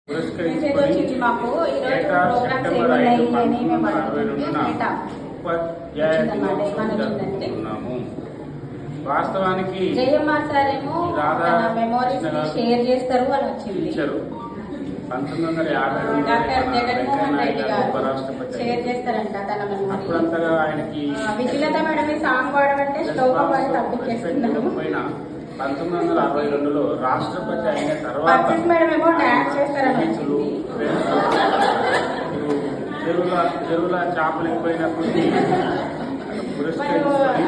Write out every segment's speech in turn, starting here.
పురస్కరించుకొని ఏటా సెప్టెంబర్ 5, 1962న ఉపాధ్యాయ దినోత్సవం జరుపుకుంటున్నాము. వాస్తవానికి రాధా షేర్ చేస్తారు అని వచ్చింది. టీచరు 1952 ఉపరాష్ట్రపతి అప్పుడంతగా ఆయనకి విజయలత మేడం సాంగ్ పాడమంటే శ్లోకం అని తప్పించేస్తున్నారు. 1962లో రాష్ట్రపతి అయిన తర్వాత చెరువుల చేపలు ఎక్కువైనప్పుడు పురస్కరించుకొని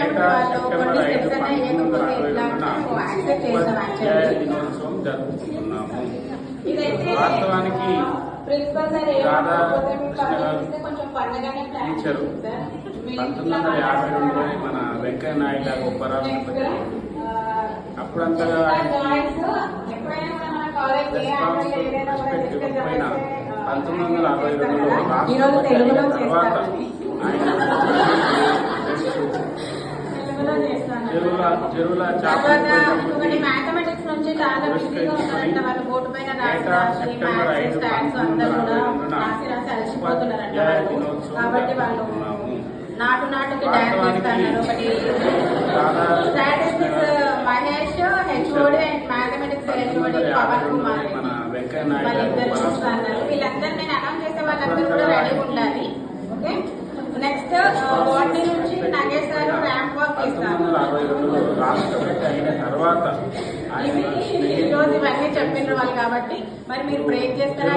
ఏటా సెప్టెంబర్ 5, 1962న ఉపాధ్యాయ దినోత్సవం జరుపుకుంటున్నాము. వాస్తవానికి రాధా కృష్ణ గారు టీచరు 1952లో మన వెంకయ్య నాయుడు గారు ఉపరాష్ట్రపతి అప్పుడంతగా రెస్పెక్ట్ ఇవ్వకపోయినా 1962లో రాష్ట్రపతి అయిన తర్వాత చెరువుల చేపలు ఏటా సెప్టెంబర్ 5, 1962న ఉపాధ్యాయ దినోత్సవం జరుపుకుంటున్నాము. నాటుకి డాన్స్ చేస్తాను. ఒకటి Mahesh HOD and mathematics HOD Pavan Kumar వాళ్ళిద్దరు చూస్తున్నారు. వీళ్ళందరూ నేను అనౌన్స్ చేసే వాళ్ళందరూ కూడా రెడీ ఉండాలి. ఓకే, నెక్స్ట్ బాడీ నుంచి నగేష్ గారు ర్యాంప్ వాక్ చేస్తారు. 1962లో రాష్ట్రపతి అయిన తర్వాత ఈరోజు ఇవన్నీ చెప్పిన వాళ్ళు కాబట్టి మరి మీరు బ్రేక్ చేస్తారా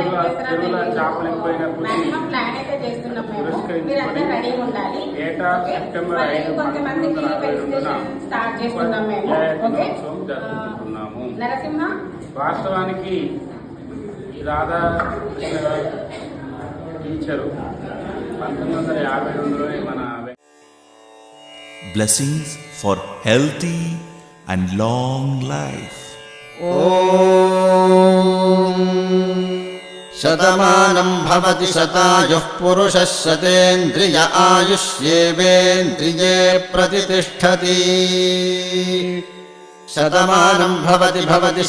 మాక్సిమం ప్లాన్ అయితే చేస్తున్నాం మేము. మీరు అందరూ రెడీ ఉండాలి. కొంతమందికి ఫెలిసిటేషన్ స్టార్ట్ చేస్తున్నాం మేము. ఓకే, నరసింహ వాస్తవానికి ఈ రాధా కృష్ణ గారు టీచరు 1952లో మన blessings for healthy and long life. Shatamanam Bhavati శతాయుః పురుషः శతేంద్రియ ఆయుష్యేవేంద్రియే ప్రతిష్ఠతి. Shatamanam Bhavati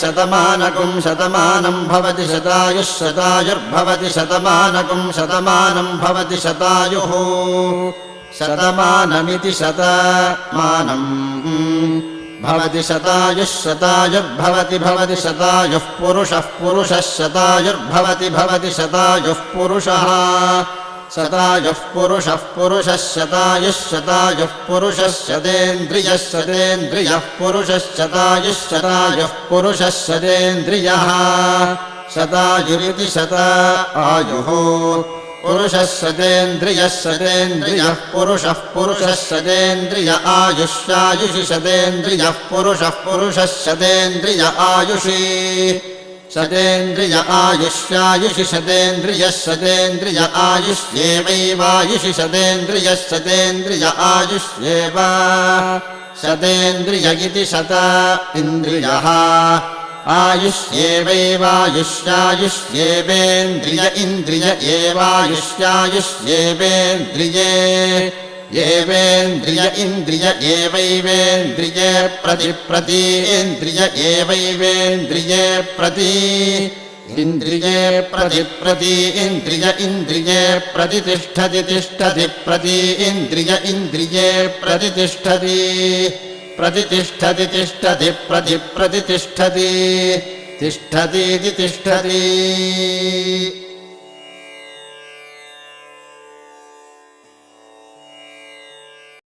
శతమానకం Shatamanam Bhavati శతాయుః శతాయుర్భవతి శతమానకం Shatamanam Bhavati శతాయుః శతమానమితి Shatamanam Bhavati శతాయుః శతాయుర్భవతి భవతి శతాయుః పురుషः శతాయుర్భవతి శతాయుః పురుషः శతాయుః పురుషः శతాయుః శతేంద్రియः పురుషः శతాయుః శతేంద్రియः శతాయురితి శతాయుః పురుషः శతేంద్రియः పురుషः శతేంద్రియ ఆయుష్యాయుషి శతేంద్రియः పురుషः శతేంద్రియ ఆయుషి శతేంద్రియ ఆయుష్యాయుషి శతేంద్రియ ఆయుష్యేవైవాయుషి శతేంద్రియ ఆయుష్యేవ శతేంద్రియ ఇతి శత ఇంద్రియః ఆయుష్యేవైవాయుష్యాయుష్యేవేంద్రియ ఇంద్రియ ఏవాయుష్యాయుష్యేవేంద్రియే ఏవేంద్రియ ఇంద్రియ ఏవైవేంద్రియే ప్రతిప్రతీంద్రియ ఏవైవేంద్రియే ప్రతి ఇంద్రియే ప్రతిప్రతీంద్రియ ఇంద్రియే ప్రతిష్ఠతి తిష్టతి ప్రతీంద్రియ ఇంద్రియే ప్రతిష్ఠతి ప్రతిష్ఠతి తిష్టతి ప్రతిష్ఠతి తిష్టతి.